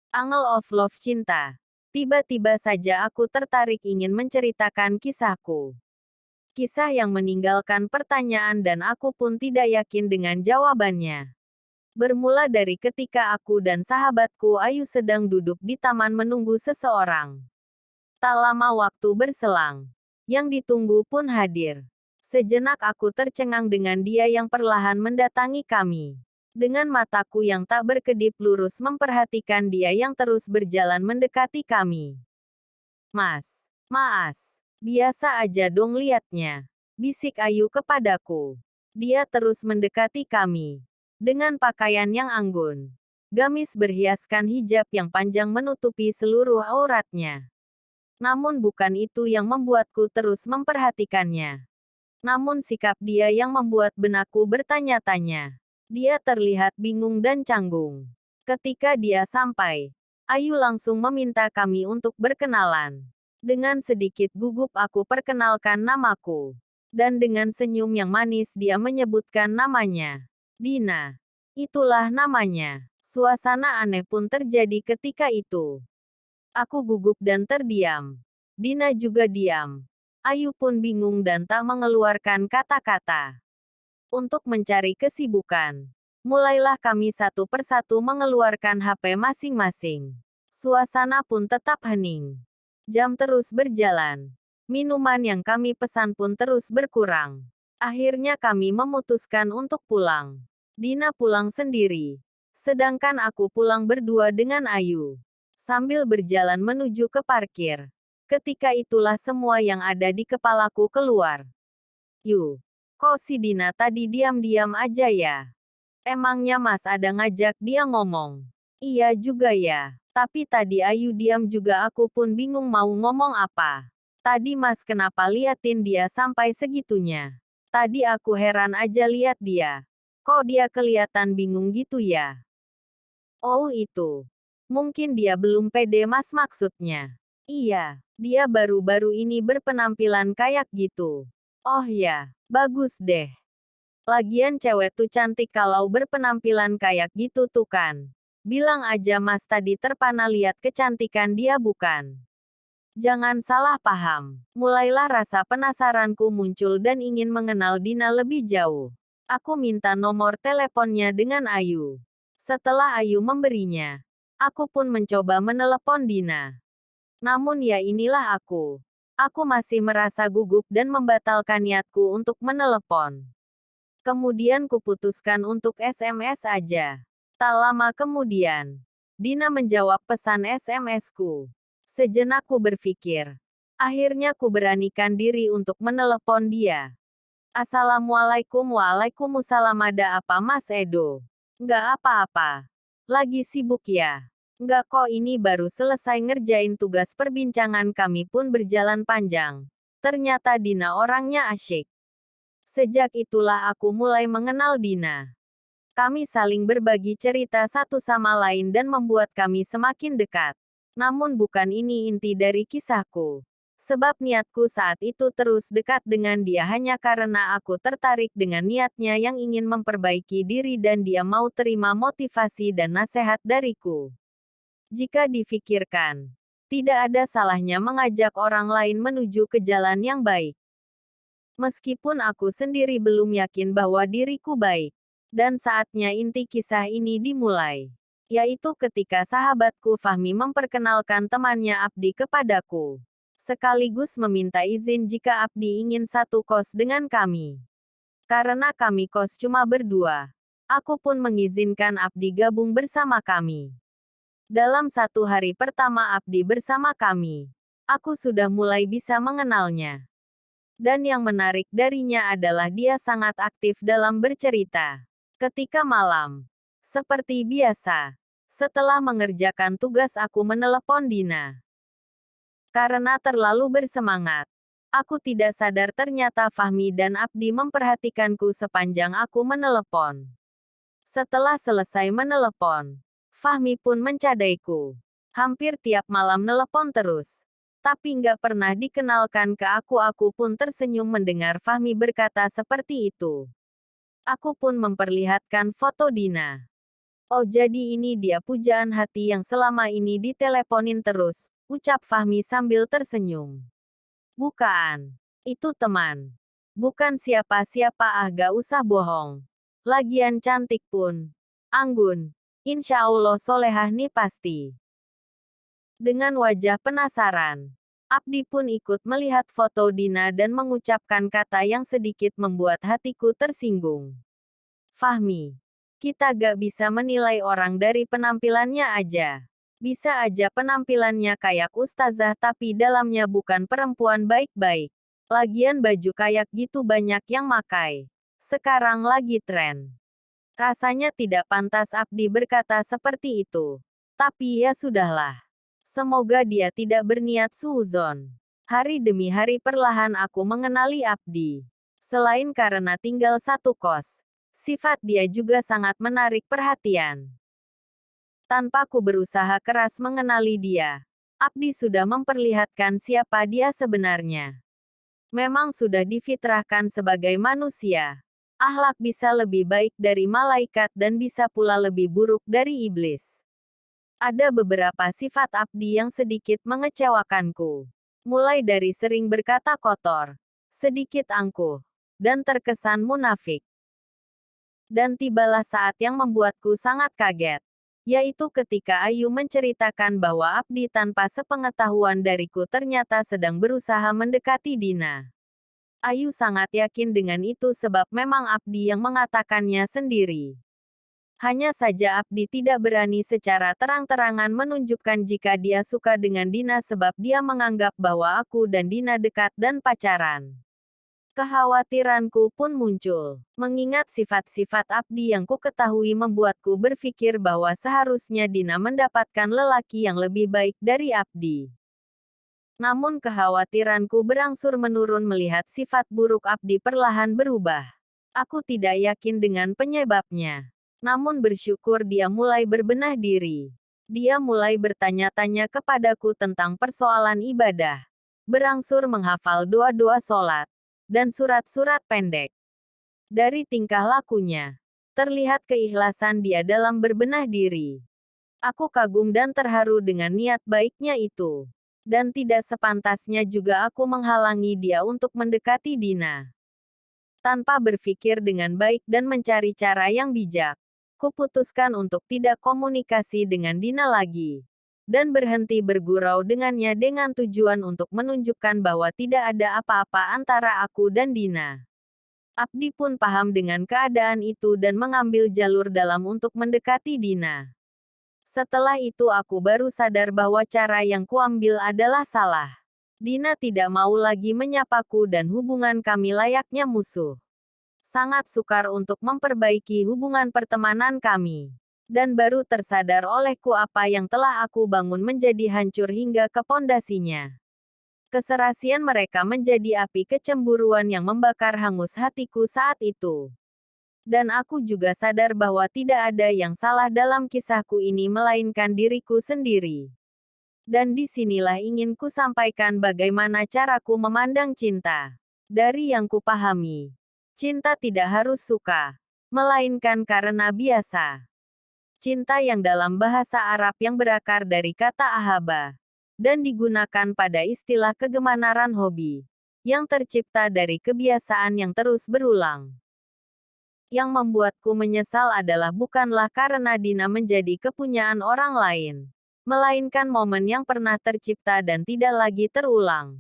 Angle of Love Cinta. Tiba-tiba saja aku tertarik ingin menceritakan kisahku. Kisah yang meninggalkan pertanyaan dan aku pun tidak yakin dengan jawabannya. Bermula dari ketika aku dan sahabatku Ayu sedang duduk di taman menunggu seseorang. Tak lama waktu berselang. Yang ditunggu pun hadir. Sejenak aku tercengang dengan dia yang perlahan mendatangi kami. Dengan mataku yang tak berkedip lurus memperhatikan dia yang terus berjalan mendekati kami. Mas, Maas, biasa aja dong liatnya. Bisik Ayu kepadaku. Dia terus mendekati kami. Dengan pakaian yang anggun. Gamis berhiaskan hijab yang panjang menutupi seluruh auratnya. Namun bukan itu yang membuatku terus memperhatikannya. Namun sikap dia yang membuat benakku bertanya-tanya. Dia terlihat bingung dan canggung. Ketika dia sampai, Ayu langsung meminta kami untuk berkenalan. Dengan sedikit gugup aku perkenalkan namaku. Dan dengan senyum yang manis dia menyebutkan namanya. Dina. Itulah namanya. Suasana aneh pun terjadi ketika itu. Aku gugup dan terdiam. Dina juga diam. Ayu pun bingung dan tak mengeluarkan kata-kata. Untuk mencari kesibukan. Mulailah kami satu persatu mengeluarkan HP masing-masing. Suasana pun tetap hening. Jam terus berjalan. Minuman yang kami pesan pun terus berkurang. Akhirnya kami memutuskan untuk pulang. Dina pulang sendiri. Sedangkan aku pulang berdua dengan Ayu. Sambil berjalan menuju ke parkir. Ketika itulah semua yang ada di kepalaku keluar. Kok si Dina tadi diam-diam aja ya? Emangnya Mas ada ngajak dia ngomong? Iya juga ya. Tapi tadi Ayu diam juga aku pun bingung mau ngomong apa. Tadi Mas kenapa liatin dia sampai segitunya? Tadi aku heran aja liat dia. Kok dia kelihatan bingung gitu ya? Oh itu. Mungkin dia belum pede Mas maksudnya. Iya, dia baru-baru ini berpenampilan kayak gitu. Oh ya, bagus deh. Lagian cewek tuh cantik kalau berpenampilan kayak gitu tuh kan. Bilang aja Mas tadi terpana lihat kecantikan dia bukan. Jangan salah paham. Mulailah rasa penasaranku muncul dan ingin mengenal Dina lebih jauh. Aku minta nomor teleponnya dengan Ayu. Setelah Ayu memberinya, aku pun mencoba menelepon Dina. Namun ya inilah aku. Aku masih merasa gugup dan membatalkan niatku untuk menelepon. Kemudian kuputuskan untuk SMS aja. Tak lama kemudian, Dina menjawab pesan SMS-ku. Sejenak ku berpikir. Akhirnya ku beranikan diri untuk menelepon dia. Assalamualaikum. Waalaikumsalam. Ada apa Mas Edo? Nggak apa-apa. Lagi sibuk ya? Nggak kok, ini baru selesai ngerjain tugas. Perbincangan kami pun berjalan panjang. Ternyata Dina orangnya asyik. Sejak itulah aku mulai mengenal Dina. Kami saling berbagi cerita satu sama lain dan membuat kami semakin dekat. Namun bukan ini inti dari kisahku. Sebab niatku saat itu terus dekat dengan dia hanya karena aku tertarik dengan niatnya yang ingin memperbaiki diri dan dia mau terima motivasi dan nasihat dariku. Jika difikirkan, tidak ada salahnya mengajak orang lain menuju ke jalan yang baik. Meskipun aku sendiri belum yakin bahwa diriku baik. Dan saatnya inti kisah ini dimulai. Yaitu ketika sahabatku Fahmi memperkenalkan temannya Abdi kepadaku. Sekaligus meminta izin jika Abdi ingin satu kos dengan kami. Karena kami kos cuma berdua. Aku pun mengizinkan Abdi gabung bersama kami. Dalam satu hari pertama Abdi bersama kami, aku sudah mulai bisa mengenalnya. Dan yang menarik darinya adalah dia sangat aktif dalam bercerita. Ketika malam, seperti biasa, setelah mengerjakan tugas aku menelepon Dina. Karena terlalu bersemangat, aku tidak sadar ternyata Fahmi dan Abdi memperhatikanku sepanjang aku menelepon. Setelah selesai menelepon, Fahmi pun mencadaiku. Hampir tiap malam nelepon terus. Tapi nggak pernah dikenalkan ke aku pun tersenyum mendengar Fahmi berkata seperti itu. Aku pun memperlihatkan foto Dina. Oh jadi ini dia pujaan hati yang selama ini diteleponin terus, ucap Fahmi sambil tersenyum. Bukan. Itu teman. Bukan siapa-siapa, gak usah bohong. Lagian cantik pun. Anggun. Insya Allah solehah nih pasti. Dengan wajah penasaran, Abdi pun ikut melihat foto Dina dan mengucapkan kata yang sedikit membuat hatiku tersinggung. Fahmi. Kita gak bisa menilai orang dari penampilannya aja. Bisa aja penampilannya kayak ustazah tapi dalamnya bukan perempuan baik-baik. Lagian baju kayak gitu banyak yang makai. Sekarang lagi tren. Rasanya tidak pantas Abdi berkata seperti itu. Tapi ya sudahlah. Semoga dia tidak berniat suuzon. Hari demi hari perlahan aku mengenali Abdi. Selain karena tinggal satu kos, sifat dia juga sangat menarik perhatian. Tanpa ku berusaha keras mengenali dia, Abdi sudah memperlihatkan siapa dia sebenarnya. Memang sudah difitrahkan sebagai manusia. Akhlak bisa lebih baik dari malaikat dan bisa pula lebih buruk dari iblis. Ada beberapa sifat Abdi yang sedikit mengecewakanku. Mulai dari sering berkata kotor, sedikit angkuh, dan terkesan munafik. Dan tibalah saat yang membuatku sangat kaget, yaitu ketika Ayu menceritakan bahwa Abdi tanpa sepengetahuan dariku ternyata sedang berusaha mendekati Dina. Ayu sangat yakin dengan itu sebab memang Abdi yang mengatakannya sendiri. Hanya saja Abdi tidak berani secara terang-terangan menunjukkan jika dia suka dengan Dina sebab dia menganggap bahwa aku dan Dina dekat dan pacaran. Kekhawatiranku pun muncul, mengingat sifat-sifat Abdi yang ku ketahui membuatku berpikir bahwa seharusnya Dina mendapatkan lelaki yang lebih baik dari Abdi. Namun kekhawatiranku berangsur menurun melihat sifat buruk Abdi perlahan berubah. Aku tidak yakin dengan penyebabnya. Namun bersyukur dia mulai berbenah diri. Dia mulai bertanya-tanya kepadaku tentang persoalan ibadah. Berangsur menghafal doa-doa sholat dan surat-surat pendek. Dari tingkah lakunya, terlihat keikhlasan dia dalam berbenah diri. Aku kagum dan terharu dengan niat baiknya itu. Dan tidak sepantasnya juga aku menghalangi dia untuk mendekati Dina. Tanpa berpikir dengan baik dan mencari cara yang bijak, kuputuskan untuk tidak komunikasi dengan Dina lagi. Dan berhenti bergurau dengannya dengan tujuan untuk menunjukkan bahwa tidak ada apa-apa antara aku dan Dina. Abdi pun paham dengan keadaan itu dan mengambil jalur dalam untuk mendekati Dina. Setelah itu aku baru sadar bahwa cara yang kuambil adalah salah. Dina tidak mau lagi menyapaku dan hubungan kami layaknya musuh. Sangat sukar untuk memperbaiki hubungan pertemanan kami. Dan baru tersadar olehku apa yang telah aku bangun menjadi hancur hingga ke pondasinya. Keserasian mereka menjadi api kecemburuan yang membakar hangus hatiku saat itu. Dan aku juga sadar bahwa tidak ada yang salah dalam kisahku ini melainkan diriku sendiri. Dan disinilah ingin ku sampaikan bagaimana caraku memandang cinta. Dari yang kupahami, cinta tidak harus suka, melainkan karena biasa. Cinta yang dalam bahasa Arab yang berakar dari kata ahaba, dan digunakan pada istilah kegemaran hobi, yang tercipta dari kebiasaan yang terus berulang. Yang membuatku menyesal adalah bukanlah karena Dina menjadi kepunyaan orang lain, melainkan momen yang pernah tercipta dan tidak lagi terulang.